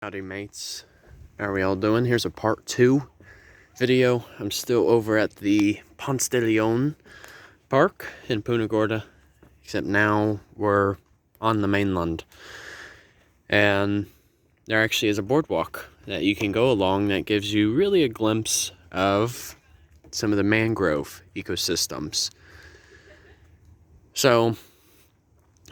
Howdy mates, how are we all doing? Here's a part 2 video. I'm still over at the Ponce de Leon Park in Punta Gorda, except now we're on the mainland. And there actually is a boardwalk that you can go along that gives you really a glimpse of some of the mangrove ecosystems. So,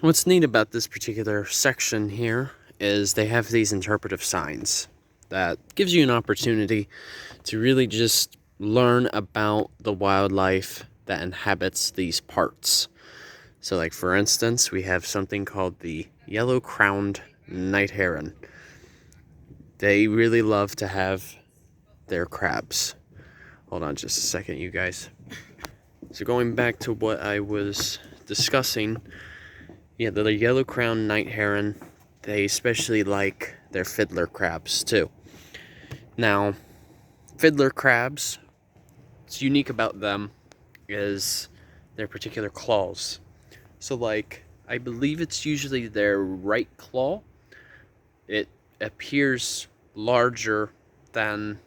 what's neat about this particular section here is they have these interpretive signs that gives you an opportunity to really just learn about the wildlife that inhabits these parts. So like for instance, we have something called the yellow-crowned night heron. They really love to have their crabs. Hold on just a second, you guys. So going back to what I was discussing, yeah, the yellow-crowned night heron, they especially like their fiddler crabs too. Now, fiddler crabs, what's unique about them is their particular claws. So like, I believe it's usually their right claw. It appears larger than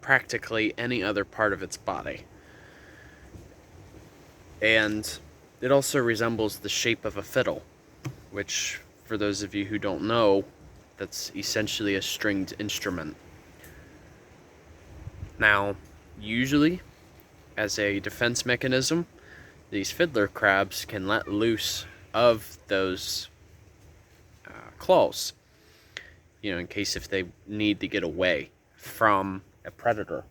practically any other part of its body. And it also resembles the shape of a fiddle, which, for those of you who don't know, that's essentially a stringed instrument. Now, usually, as a defense mechanism, these fiddler crabs can let loose of those claws, in case if they need to get away from a predator.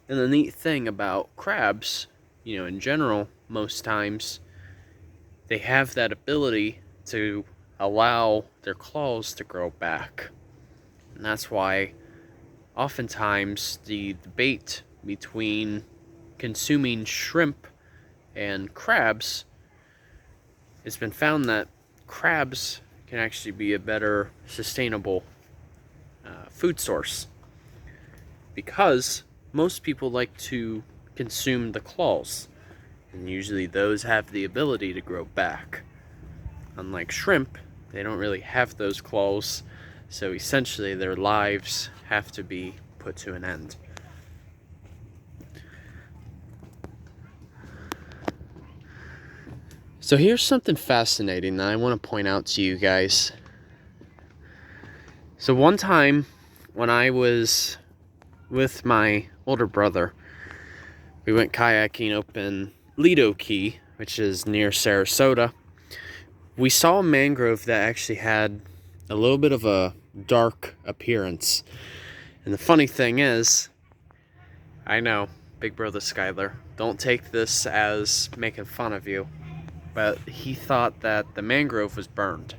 And the neat thing about crabs, in general, most times, they have that ability to allow their claws to grow back. And that's why oftentimes the debate between consuming shrimp and crabs, it's been found that crabs can actually be a better sustainable food source, because most people like to consume the claws, and usually those have the ability to grow back. Unlike shrimp, they don't really have those claws, so essentially their lives have to be put to an end. So here's something fascinating that I want to point out to you guys. So one time when I was with my older brother, we went kayaking up in Lido Key, which is near Sarasota. We saw a mangrove that actually had a little bit of a dark appearance. And the funny thing is, I know, Big Brother Skyler, don't take this as making fun of you, but he thought that the mangrove was burned,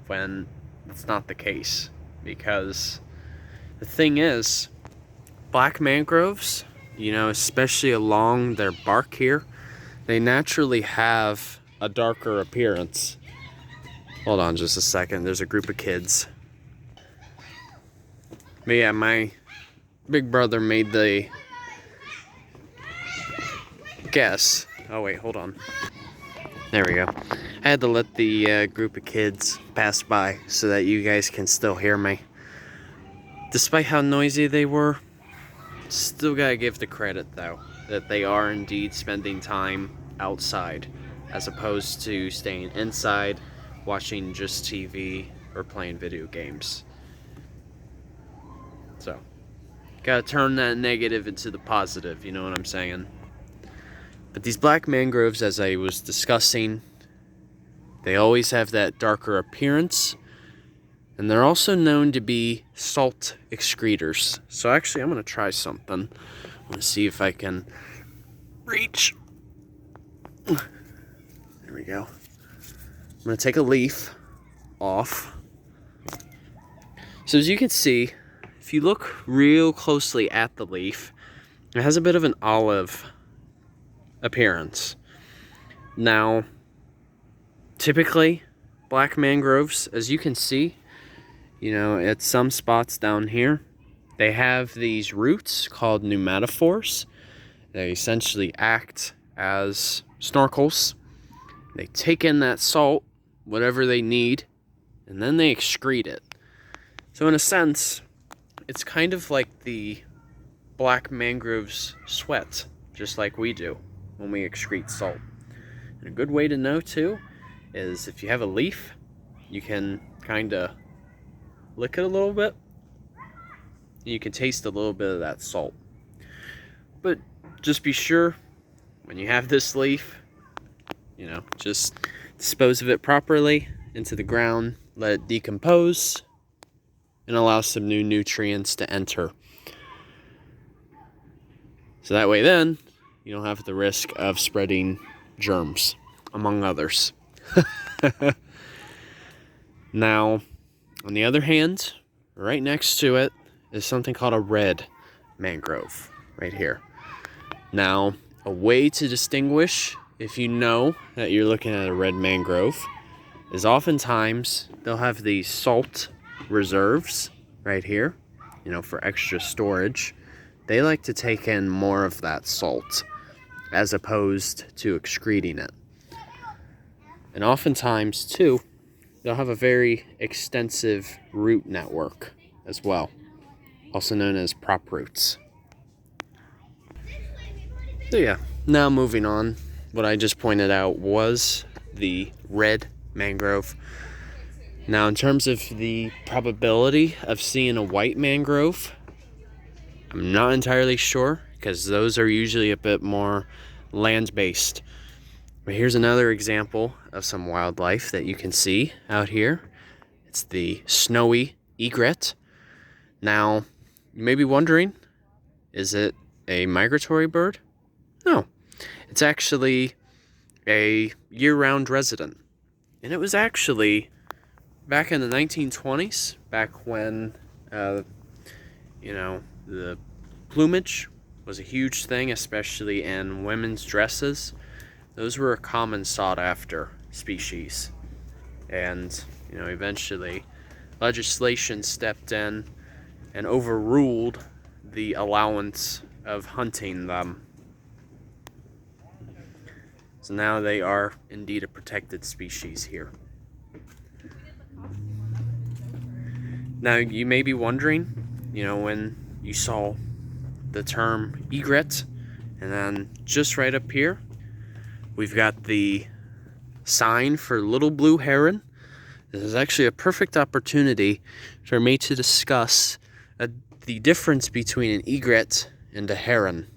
when it's not the case. Because the thing is, black mangroves, especially along their bark here, they naturally have a darker appearance. Hold on just a second, there's a group of kids. But yeah, my big brother made the guess. Oh wait, hold on. There we go. I had to let the group of kids pass by so that you guys can still hear me. Despite how noisy they were, still gotta give the credit though, that they are indeed spending time outside, as opposed to staying inside, watching just TV, or playing video games. So, gotta turn that negative into the positive, you know what I'm saying? But these black mangroves, as I was discussing, they always have that darker appearance, and they're also known to be salt excretors. So actually, I'm gonna try something. I'm gonna see if I can reach. There we go. I'm gonna take a leaf off. So as you can see, if you look real closely at the leaf, it has a bit of an olive appearance. Now, typically, black mangroves, as you can see, at some spots down here, they have these roots called pneumatophores. They essentially act as snorkels. They take in that salt, whatever they need, and then they excrete it. So in a sense, it's kind of like the black mangroves sweat, just like we do when we excrete salt. And a good way to know too is if you have a leaf, you can kind of lick it a little bit, and you can taste a little bit of that salt. But just be sure when you have this leaf, just dispose of it properly into the ground, let it decompose, and allow some new nutrients to enter. So that way then, you don't have the risk of spreading germs, among others. Now, on the other hand, right next to it is something called a red mangrove, right here. Now, a way to distinguish if you know that you're looking at a red mangrove is oftentimes they'll have these salt reserves right here, for extra storage. They like to take in more of that salt as opposed to excreting it. And oftentimes, too, they'll have a very extensive root network as well, also known as prop roots. So yeah, now moving on, what I just pointed out was the red mangrove. Now in terms of the probability of seeing a white mangrove, I'm not entirely sure, because those are usually a bit more land-based. But here's another example of some wildlife that you can see out here. It's the snowy egret. Now, you may be wondering, is it a migratory bird? No, it's actually a year-round resident. And it was actually back in the 1920s, back when, the plumage was a huge thing, especially in women's dresses. Those were a common sought-after species. And, eventually legislation stepped in and overruled the allowance of hunting them. So now they are indeed a protected species here. Now you may be wondering, when you saw the term egret, and then just right up here, we've got the sign for little blue heron. This is actually a perfect opportunity for me to discuss the difference between an egret and a heron.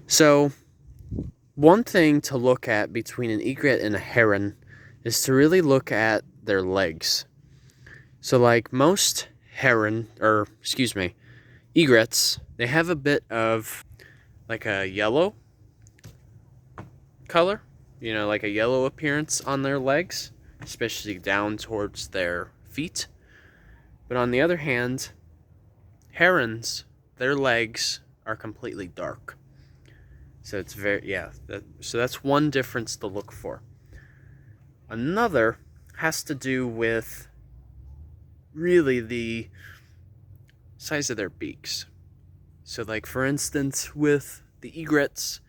So, one thing to look at between an egret and a heron is to really look at their legs. So like most egrets, they have a bit of like a yellow color, like a yellow appearance on their legs, especially down towards their feet. But on the other hand, herons, their legs are completely dark. So it's so that's one difference to look for. Another has to do with really the size of their beaks. So like for instance, with the egrets,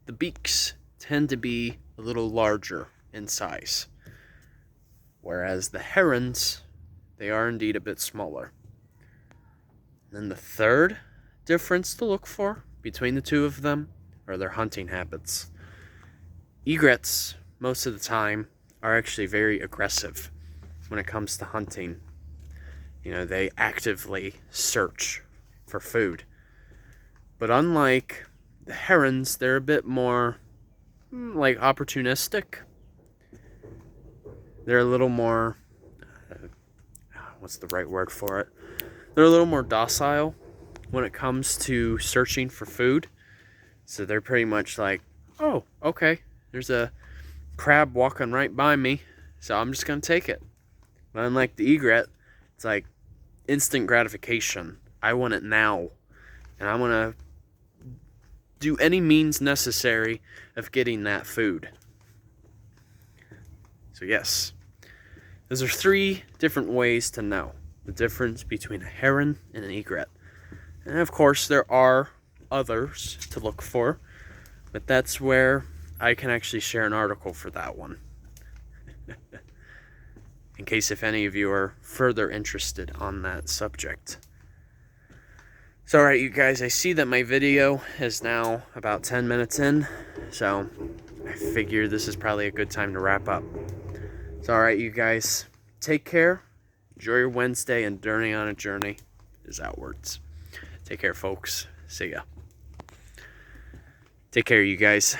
the beaks tend to be a little larger in size. Whereas the herons, they are indeed a bit smaller. And then the third difference to look for between the two of them are their hunting habits. Egrets, most of the time, are actually very aggressive when it comes to hunting. They actively search for food. But unlike the herons, they're a bit more, opportunistic. They're a little more, what's the right word for it? They're a little more docile when it comes to searching for food. So they're pretty much like, oh, okay, there's a crab walking right by me, so I'm just going to take it. But unlike the egret, it's like instant gratification. I want it now, and I'm going to do any means necessary of getting that food. So yes, those are 3 different ways to know the difference between a heron and an egret. And of course, there are others to look for, but that's where I can actually share an article for that one. in case if any of you are further interested on that subject. So alright, you guys, I see that my video is now about 10 minutes in, so I figure this is probably a good time to wrap up. So alright, you guys, take care, enjoy your Wednesday, and Journey on a Journey is outwards. Take care, folks. See ya. Take care, you guys.